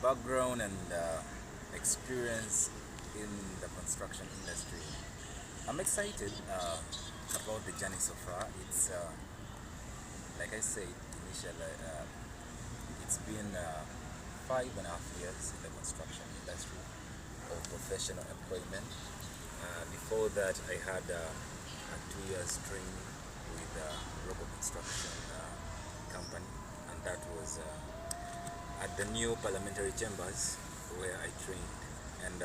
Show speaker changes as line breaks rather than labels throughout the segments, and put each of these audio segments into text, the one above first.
background and experience in the construction industry. I'm excited about the journey so far. It's like I said initially, it's been 5.5 years in the construction industry of professional employment. Before that, I had a 2 years training with a local construction company, and that was at the new parliamentary chambers where I trained. And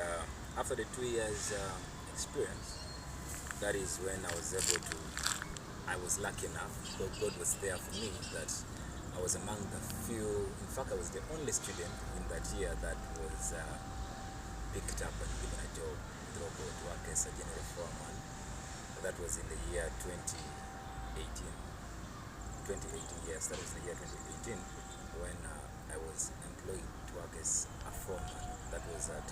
after the 2 years experience, that is when I was lucky enough, God was there for me, that I was among the few, in fact I was the only student in that year that was picked up and given a job with local to work as a general foreman. That was in the year 2018. 2018, yes, that was the year 2018 when I was employed to work as a foreman. That was at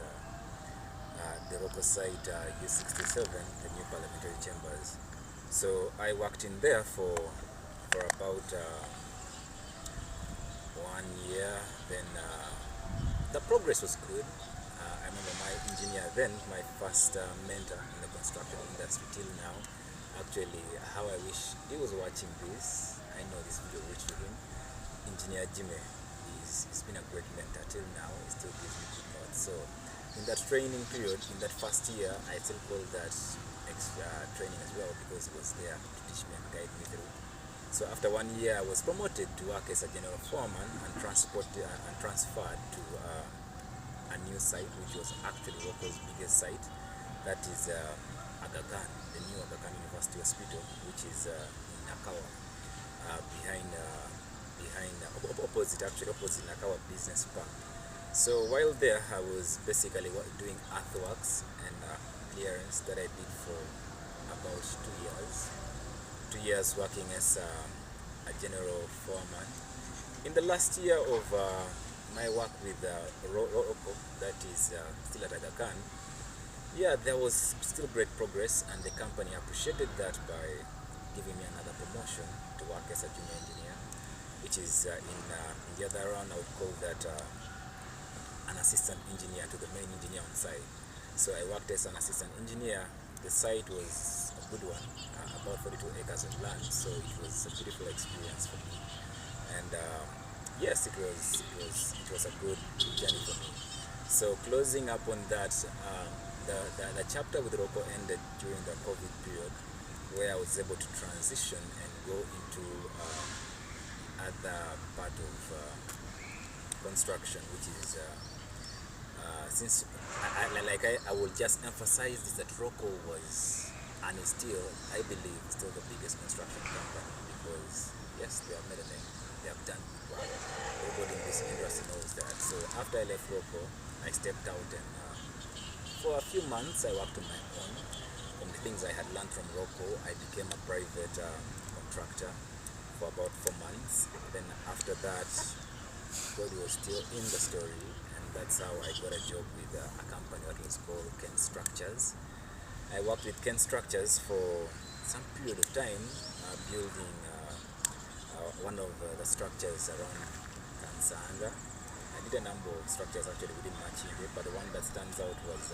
the local site U67, the new parliamentary chambers. So I worked in there for about 1 year. Then the progress was good. I remember my engineer then, my first mentor in the construction industry till now. Actually, how I wish he was watching this. I know this video reached to him. Engineer Jimmy, he's been a great mentor till now. He still gives me good notes. So in that training period, in that first year, I still call that extra training as well, because he was there to teach me and guide me through. So after 1 year, I was promoted to work as a general foreman and transferred to a new site, which was actually local's biggest site. That is Aga Khan, the new Aga Khan University Hospital, which is in Nakawa, opposite Nakawa Business Park. So while there, I was basically doing earthworks and clearance that I did for about 2 years. 2 years working as a general foreman. In the last year of my work with Roko, that is still at Aga Khan, yeah, there was still great progress, and the company appreciated that by giving me another promotion to work as a junior engineer, which is in the other round I would call that an assistant engineer to the main engineer on site. So I worked as an assistant engineer. The site was a good one, about 42 acres of land, so it was a beautiful experience for me. And yes, it was a good journey for me. So closing up on that, the chapter with Roko ended during the COVID period, where I was able to transition and go into other part of construction, which is since I will just emphasize this, that Roko was and is still, I believe, still the biggest construction company, because yes, they have made a name, they have done well. Everybody in this industry knows that. So after I left Roko, I stepped out, and for a few months I worked on my own. From the things I had learned from Roko, I became a private contractor for about 4 months. Then after that, God was still in the story, and that's how I got a job with a company that was called Ken Structures. I worked with Ken Structures for some period of time, building one of the structures around Kansanga. I did a number of structures actually within Machinde, but the one that stands out was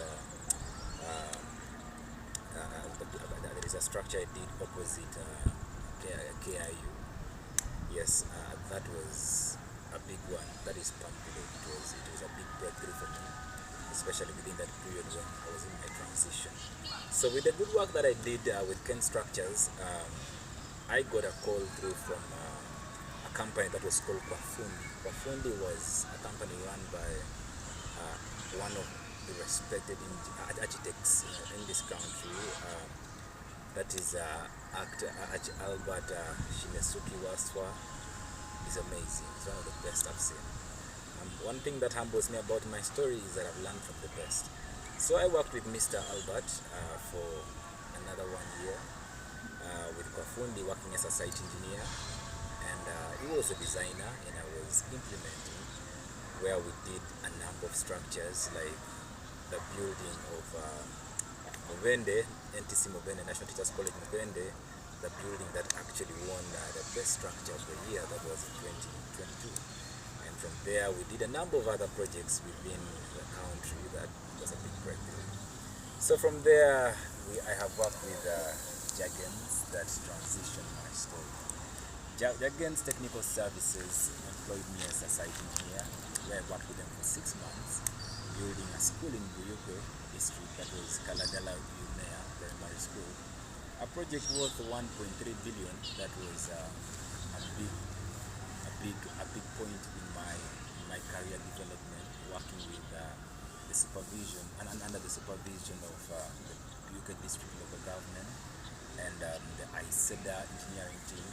there is a structure I did opposite KIU. Yes, that was a big one. That is Pamphilo. It was a big breakthrough for me, especially within that period when I was in my transition. So with the good work that I did with Ken Structures, I got a call through from a company that was called Kwafundi. Kwafundi was a company run by one of the respected architects in this country. That is actor Albert Shinesuki Waswa. Is amazing. It's one of the best I've seen. One thing that humbles me about my story is that I've learned from the best. So I worked with Mr. Albert for another 1 year with Kwafundi, working as a site engineer, and he was a designer and I was implementing, where we did a number of structures like the building of Mubende, NTC Mubende, National Teachers College Mubende, the building that actually won the best structure of the year, that was in 2022. And from there, we did a number of other projects within the country that was a big breakthrough. So from there, I have worked with Jagens that transitioned my story. Jagens Technical Services employed me as a site engineer, where I worked with them for 6 months, building a school in Buyuke district that was Kalagala Umea Primary School. A project worth 1.3 billion. That was a big point in my career development, working with the supervision and under the supervision of the Buyuke district local government and the ISEDA engineering team.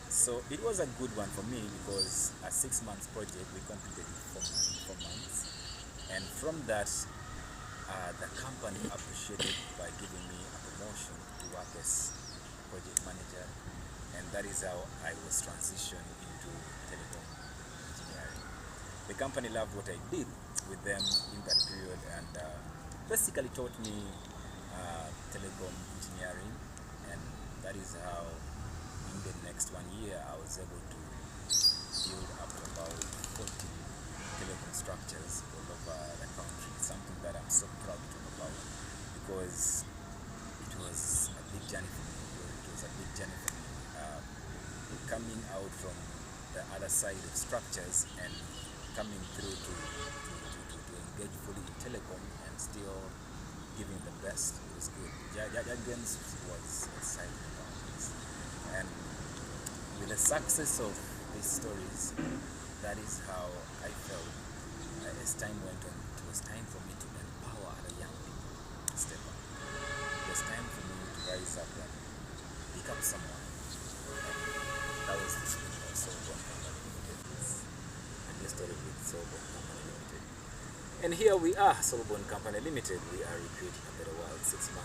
So it was a good one for me because a 6 months project, we completed in 4 months. And from that, the company appreciated by giving me a promotion to work as project manager. And that is how I was transitioned into telecom engineering. The company loved what I did with them in that period and basically taught me telecom engineering. And that is how in the next 1 year, I was able to build up about 40 telecom structures all over the country. Something that I'm so proud to talk about because it was a big journey for me. It was a big journey for me. Coming out from the other side of structures and coming through to engage fully in telecom and still giving the best. It was good. Jagens was exciting about this. And with the success of these stories, that is how I felt as time went on. It was time for me to empower other young people to step up. It was time for me to rise up and become someone. And that was the story of Solbond Company Limited. And the story with Solbond Company Limited. And here we are, Solbond Company Limited. We are recreating a better world 6 months.